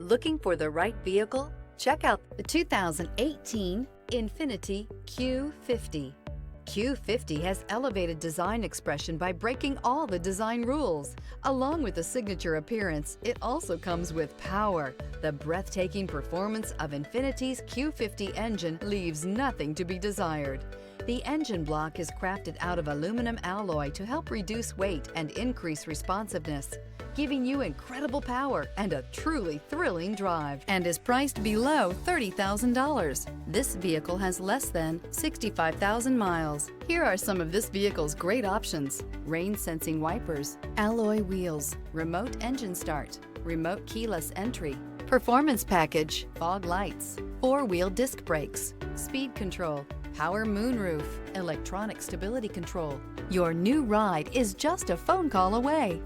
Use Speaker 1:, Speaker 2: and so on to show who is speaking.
Speaker 1: Looking for the right vehicle? Check out the 2018 INFINITI Q50. Q50 has elevated design expression by breaking all the design rules. Along with the signature appearance, it also comes with power. The breathtaking performance of INFINITI's Q50 engine leaves nothing to be desired. The engine block is crafted out of aluminum alloy to help reduce weight and increase responsiveness, giving you incredible power and a truly thrilling drive, and is priced below $30,000. This vehicle has less than 65,000 miles. Here are some of this vehicle's great options: rain-sensing wipers, alloy wheels, remote engine start, remote keyless entry, performance package, fog lights, four-wheel disc brakes, speed control, power moonroof, electronic stability control. Your new ride is just a phone call away.